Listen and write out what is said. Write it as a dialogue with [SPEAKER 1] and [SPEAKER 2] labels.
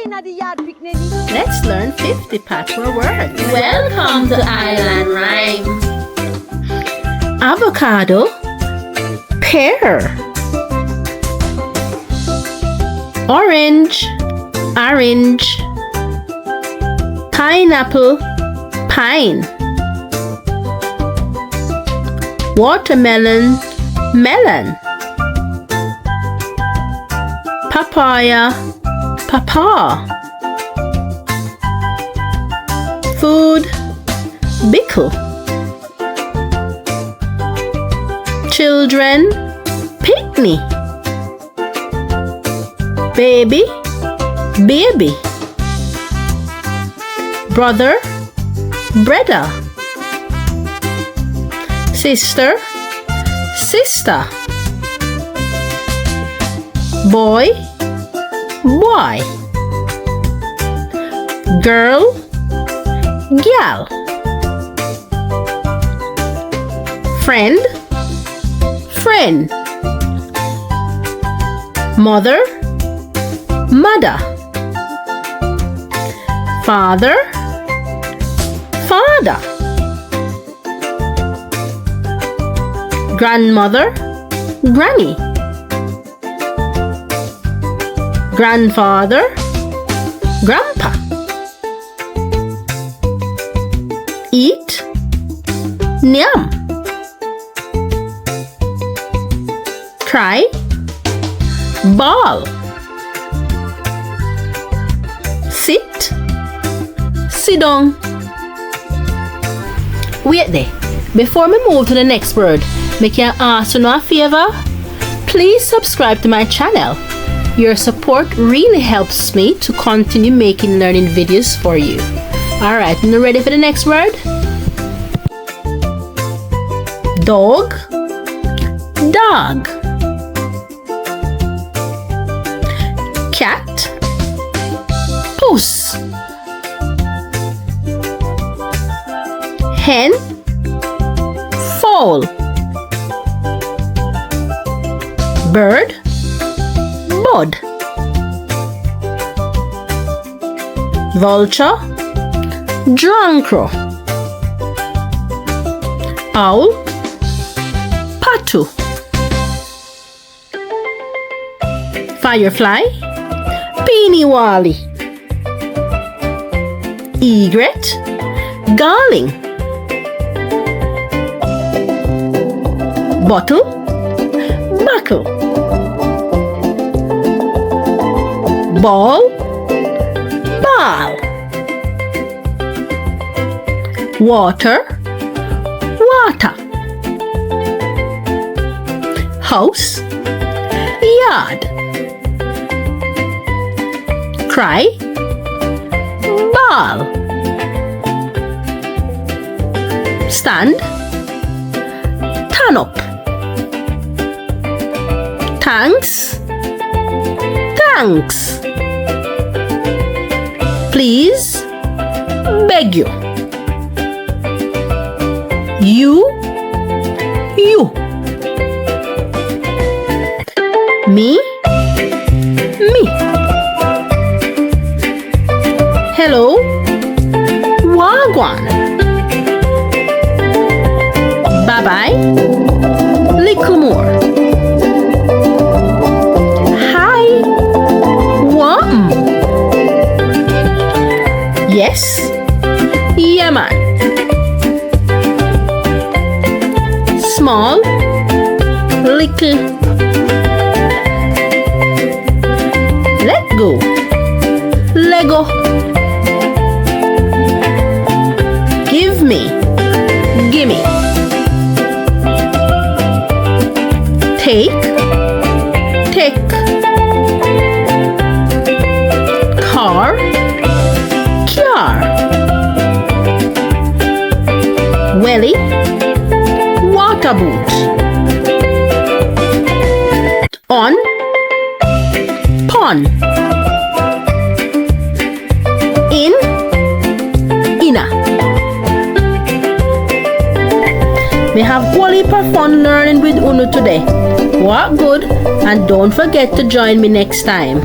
[SPEAKER 1] Let's learn 50 Patois words.
[SPEAKER 2] Welcome to Island Rhyme.
[SPEAKER 1] Avocado, pear. Orange, orange. Pineapple, pine. Watermelon, melon. Papaya, pawpaw. Food, pickle. Children, picnic. Baby, baby. Brother, brother. Sister, sister. Boy, boy. Girl, gal. Friend, friend. Mother, mother. Father, father. Grandmother, granny. Grandfather, grandpa. Eat, nyam. Cry, bawl. Sit, sit down. Wait there. Before we move to the next word, make you ask you a favor. Please subscribe to my channel. Your support really helps me to continue making learning videos for you. Alright, you ready for the next word? Dog, dog. Cat, puss. Hen, fowl. Bird, bud. Vulture, drunkro. Owl, patu. Firefly, peeniwali. Egret, garling. Bottle, buckle. Ball, ball. Water, water. House, yard. Cry, ball. Stand, turn up. Thanks, thanks. Please, beg you. You. Me, me. Hello, wagwan. Bye-bye, little more. Hi, warm. Yes, yeah man. Small, little. Let go, Lego. Give me, gimme. Take, take. Car, car. Welly, water boot. On, pond. In, inner. We have quality fun learning with Uno today. Work good and don't forget to join me next time.